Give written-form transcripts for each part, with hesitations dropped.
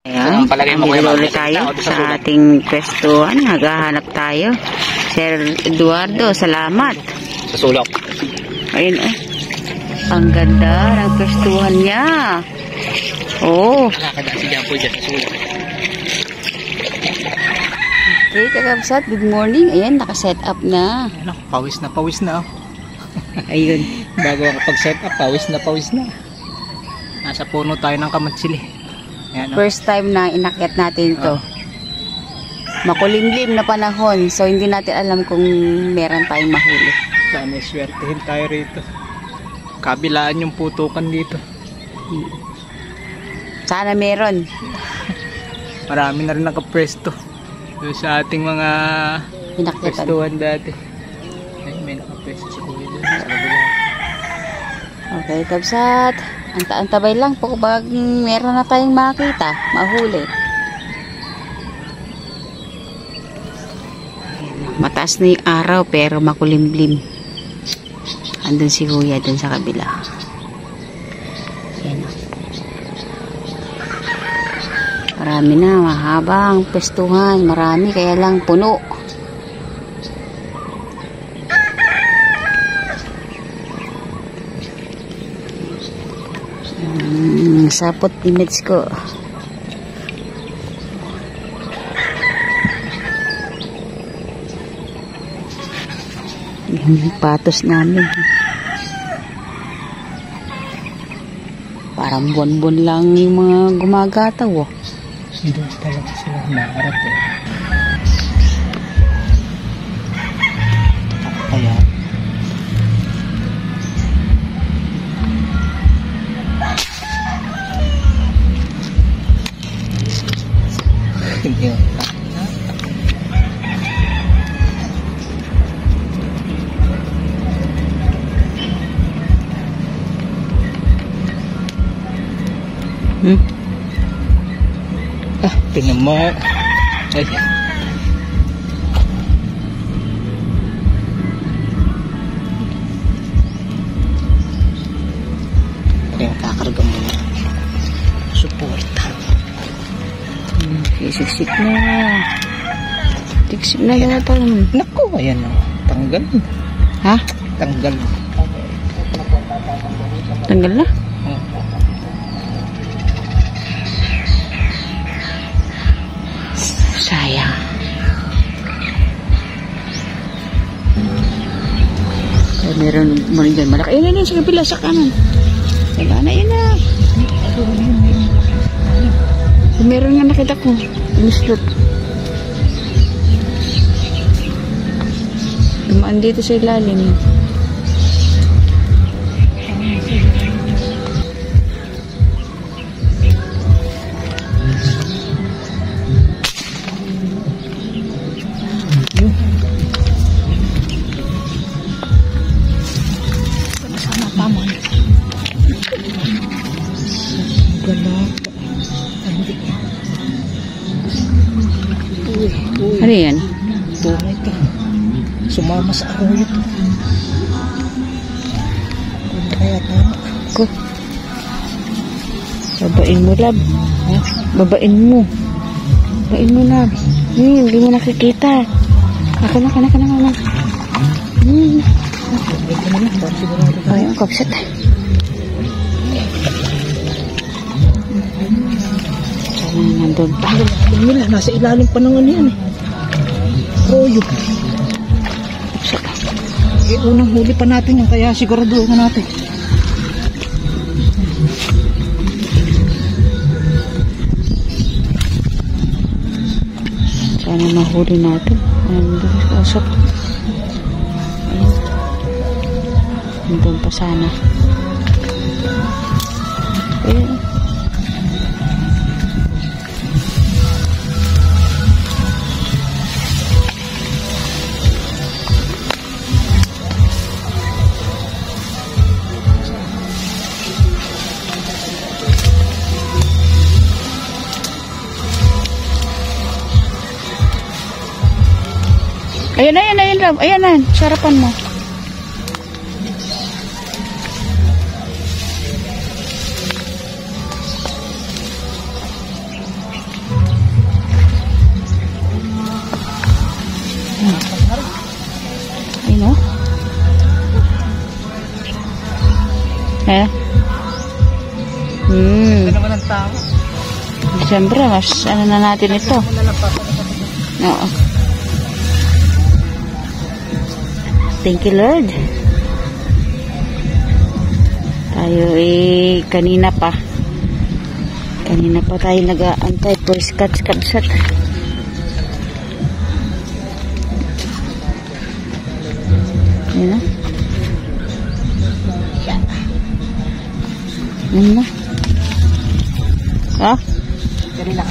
Ayan, ulit tayo sa ating pwestuhan. Naghahanap tayo. Sir Eduardo, salamat. Sa sulok. Ayun ang ganda ng pwestuhan niya. Oh. Nakakadaan si Jampo dyan sa sulok. Okay, kakabsat, good morning. Ayan, nakaset up na. Ano, pawis na. Ayun. Bago ako pag-set up, pawis na. Nasa puno tayo ng kamatsili. Ayan, First time na inakyat natin ito. Makulimlim na panahon, so hindi natin alam kung meron tayong mahuli. Sana swertehin tayo rito. Kabilaan yung putukan dito. Sana meron. Marami na rin nakapwesto sa ating mga Inakyatan. pwestuhan dati. Ay, may nakapwesto sa kuya doon. Sa kabila. Okay, kabsat. Antabay lang po pag meron na tayong makita, mahuli. Mataas na yung araw pero makulimlim. Andun si kuya dun sa kabila. Ayan. Marami na, mahabang pestuhan. Marami, kaya lang puno. Sapot image ko. Yung patos namin. Parang buwan-buwan lang yung mga gumagataw. Oh. Doon talaga sila naharap eh. Kaya hindi yun. Tingnan mo. Ay. Kaya kakarga mo na. Suporta. Siksik na. Siksik na yata. Naku, ayan o. Tanggal. Ha? Tanggal. Tanggal na? Sayang. Ay, meron dyan malaki. Ayun na sa kapila sa kanan. Wala na yun na. Meron nga nakita ko. Mislot. Dumaan dito sa ilalim. Ano yan? Tunay ito. Sumama sa arroyo ito. Ano kaya tama? Ko. Babain mo, lab. Ha? Babain mo. Babain mo, lab. Hindi mo nakikita. Ako na. Ay, ang kapsat. Nandun pa. Nila, nasa ilalim pa ng ano yan eh. Royo. Unang huli pa natin yan, kaya siguraduhin na natin. Sana mahuli natin. Nandun sa usap. Ayun. Nandun pa sana. Ayun. Ayun, Rob. Ayan na, sarapan mo. Eh? Ito naman ang tao. Siyempre, mas ano na natin ito. Oo. Thank you, Lord. Tayo kanina pa tayo nag-aantay for skat-skat-sat. Yan na. Yan na. Ha? Kanina.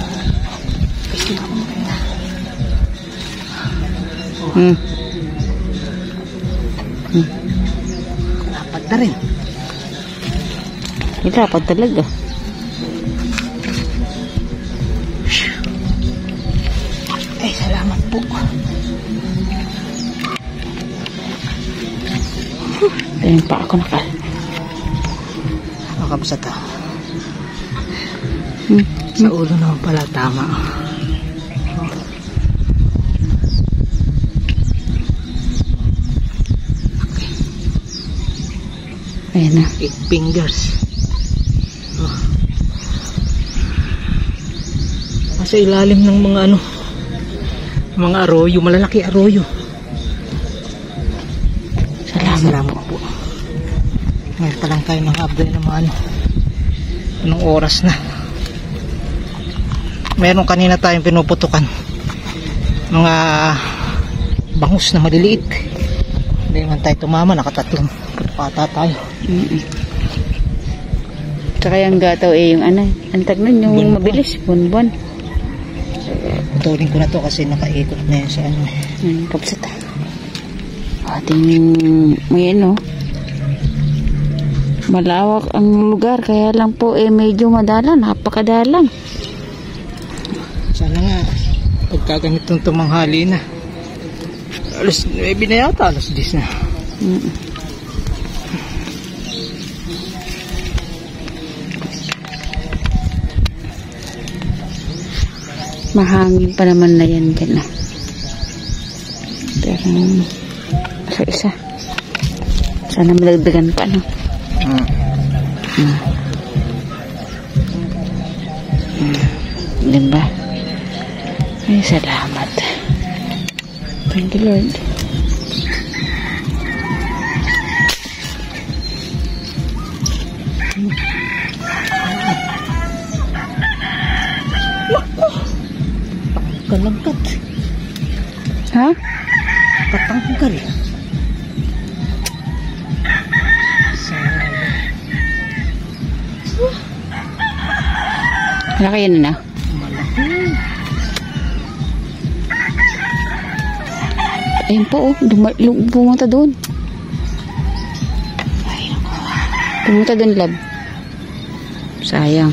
Dapat na rin. Dapat talaga. Ay, salamat po. Ayun pa ako nakal. Nakabsa ta. Sa ulo naman pala tama. Ayan na. 8 fingers. Sa ilalim ng mga arroyo, malalaki arroyo. Salamat po. Ngayon pa lang tayo nang-update ng mga anong oras na. Meron kanina tayong pinuputukan. Mga bangus na maliliit. Hindi man tayo tumama, nakatatlong pata tayo. Tsaka yung gataw yung ang tag nun, yung Bunbun. mabilis, bunbun. Putulin ko na to kasi nakaikot na yun sa Kapsat. Ating may malawak ang lugar, kaya lang po medyo madalang, napakadalang. Sana nga pagka ganitong tumanghali na, alas 9 na yata, alas 10 na. Mahangin pa naman na yan dyan na. Pero isa sana madagdagan pa, no? Diba? Ay, salamat. Thank you, Lord. Kalagkat. Ha? Patanggal. Malaki yun na. Malaki. Ayun po, pumunta doon. Pumunta doon, lab. Sayang.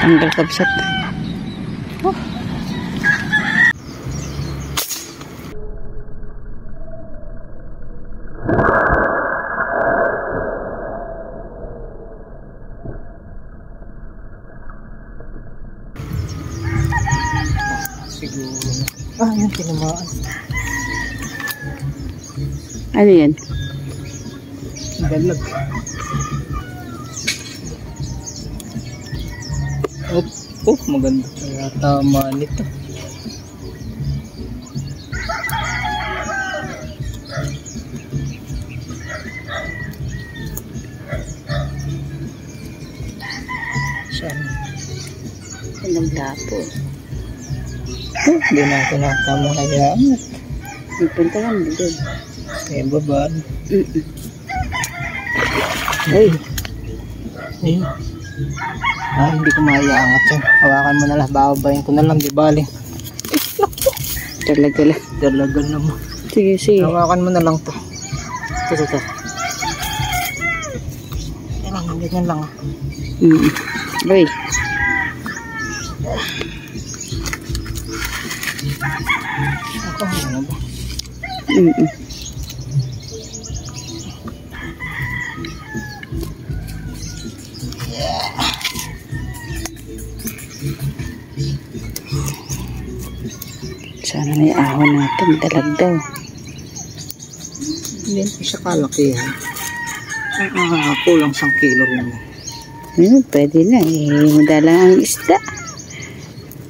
Tanggal kapsat. Siguro. Yung tinamaan. Ano yan? Dalag. Maganda. Kaya tama nito. Saan? Anong lapo? Hindi natin nakatama hayaan. Nagpunta lang doon. Eh, babaan. Ay, Ayun. Hindi ko maiangat yan. Hawakan mo na lang. Bababayin ko na lang. Di bali. talaga lang. Dalagan naman. Sige, sige. Hawakan mo na lang to. Ito. Ganyan lang. Boy. Ako, ano ba? Sana may ahon natin. Dalag daw. Hindi siya kalakihan. Kulang 1 kilo rin. Pwede na madalang ang isda.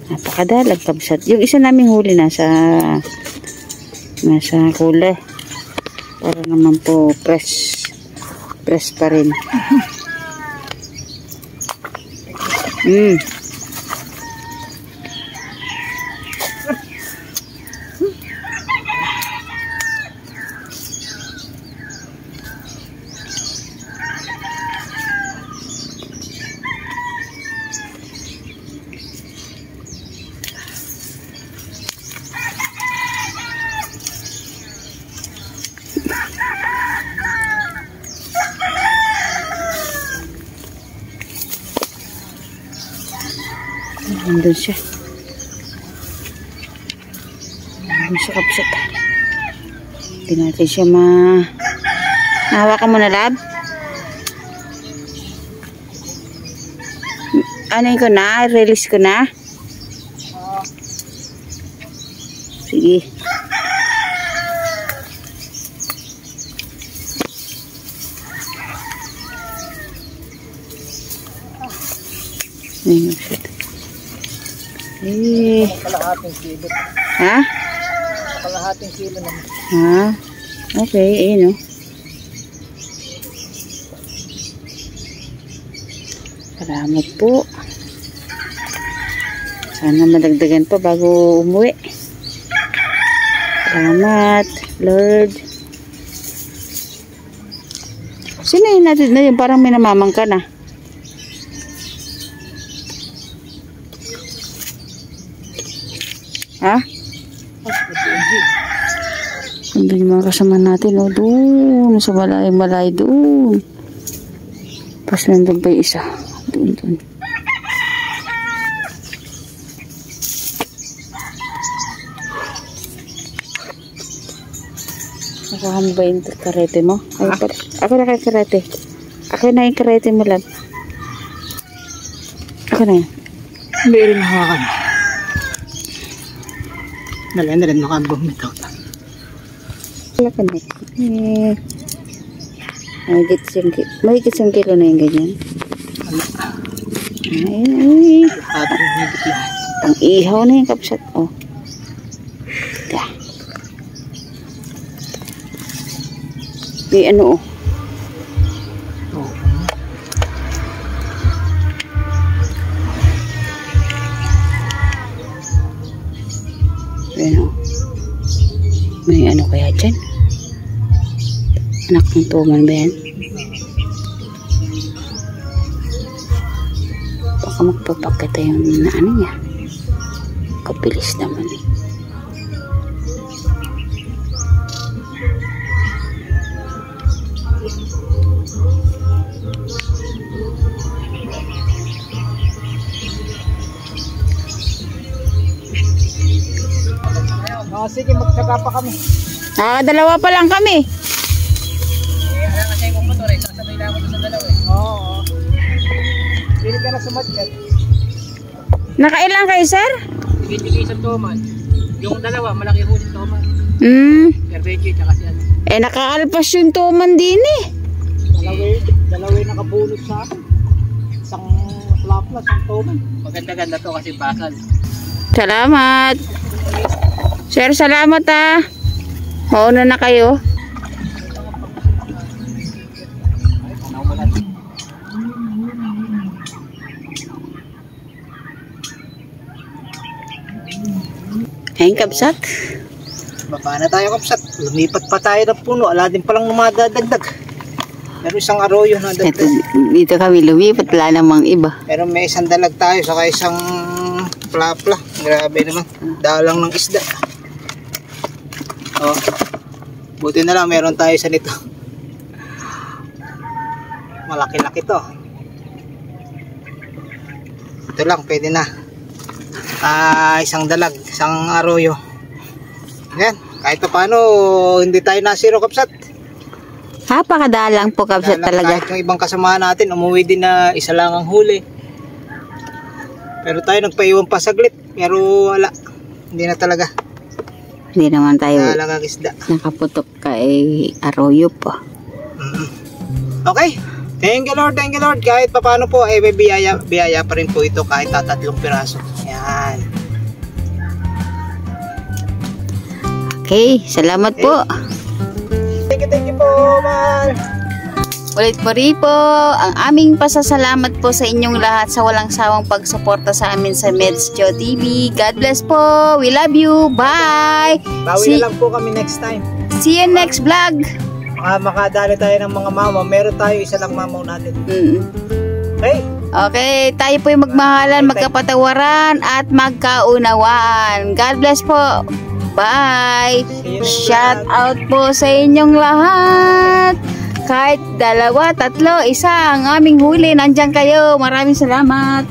Napakadalag kabsat. Yung isa naming huli nasa cooler. Para naman po fresh pa rin. Nandun siya. Nandun siya kapsat. Hindi natin siya nahawakan mo na, lab? Ano ko na? Release ko na? Sige. Ayun siya. Kalahating kilo. Ha? Kalahating kilo naman. Ha? Okay, ayun o. Salamat po. Sana madagdagan pa bago umuwi. Salamat, Lord. Sino yun natin na yun? Parang may namamang ka na. Ha? Andun yung mga kasama natin, o doon, sa malay doon. Tapos nandun pa yung isa. Doon. Nakahan ba yung karete mo? Ay, ako na kay karete. Ako na yung karete mo, lab. Ako na yun. Hindi rin hawakan. Nalayan na rin makabong nito. Wala ka na. Mahigit siyang kilo na yung ganyan. Ay. Ang ihaw na yung kapsat. Oh. Da. Di ano oh. Ayan o. May ano kaya dyan? Anak ng tuman ba yan? Baka magpapakita yung na ano niya. Kapilis naman eh. Sige, magtsaga pa kami. Dalawa pa lang kami. Alam kasi kung motor eh, sasabay na ako sa dalawa eh. Oo. Pili ka na sumadyan. Nakailan kayo, sir? Sige, isang toman. Yung dalawa, malaki huli toman. Erbeji, tsaka si ano. Nakaalpas yung tuman din eh. Dalaway nakabulot sa akin. Isang flaplas, isang toman. Maganda-ganda to kasi basal. Salamat. Sir, salamat ah. Mauna na kayo. Ayun, kapsat. Baba na tayo, kapsat. Lumipat pa tayo ng puno. Ala din palang madadagdag. Pero isang arroyo na dagdag. Dito kami lumipat. Wala namang iba. Pero may isang dalag tayo. Saka isang plapla. Grabe naman. Dalang ng isda. Oh. Buti na lang meron tayo sa nito. Malaki-laki to. Ito lang, pwede na. Isang dalag, isang arroyo. Yan, kahit pa paano hindi tayo nasiro, kapsat. Napakadalang po, kapsat talaga. Kahit yung ibang kasamahan natin, umuwi din na isa lang ang huli. Pero tayo nagpaiwan pa saglit. Pero wala, hindi na talaga. Hindi naman tayo isda. nakaputok kay arroyo pa. Okay. Thank you Lord. Kahit papaano po, may biyaya pa rin po ito kahit 3 piraso. Yan. Okay, salamat po. Thank you po, man. Ulit po rin po ang aming pasasalamat po sa inyong lahat sa walang sawang pagsuporta sa amin sa Meds Joe TV. God bless po. We love you. Bye. Bawi na lang po kami next time. See you next vlog. Makadali tayo ng mga mamaw. Meron tayo isa lang mamaw natin. Okay? Okay, tayo po yung magmahalan, magkapatawaran at magkaunawaan. God bless po. Bye. Shout out po sa inyong lahat. Kahit 2, 3, 1 ang aming huli. Nandyan kayo. Maraming salamat.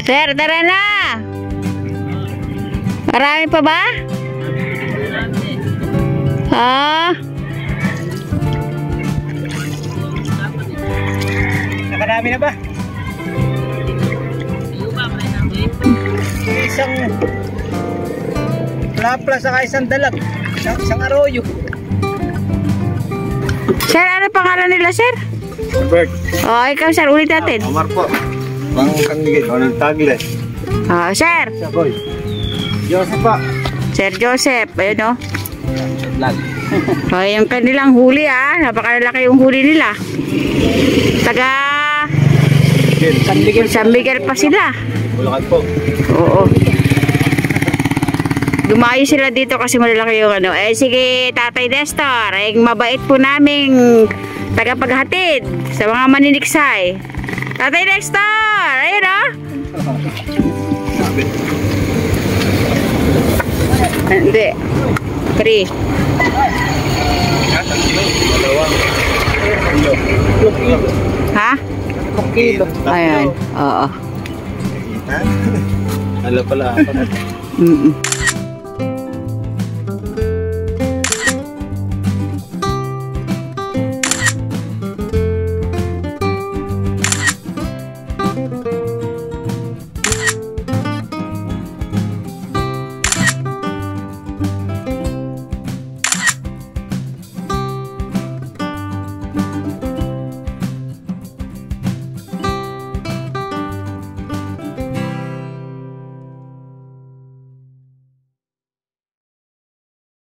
Sir, tara na. Marami pa ba? Ha? Nakarami na ba? Isang lapla saka isang dalag. Isang arroyo. Sir, ano pangalan nila, sir? Albert. Oh, ikaw, sir. Ulit natin. Omar po. Bang kandigit. Walang tagle. Oh, sir. Saboy. Joseph pa. Sir Joseph. Ayun, oh. Vlog. Oh, yung kanilang huli, ah. Napakalaki yung huli nila. Taga San Miguel pa sila. Bulacan po. Oo. Dumayo sila dito kasi malalaki yung ano. Eh, sige, Tatay Nestor. Eh, mabait po naming tagapaghatid sa mga maniniksay. Tatay Nestor! Ayun, oh. Hindi. 3. Ha? Kilo. Ayan. Oo. Ano pala? Mm-mm.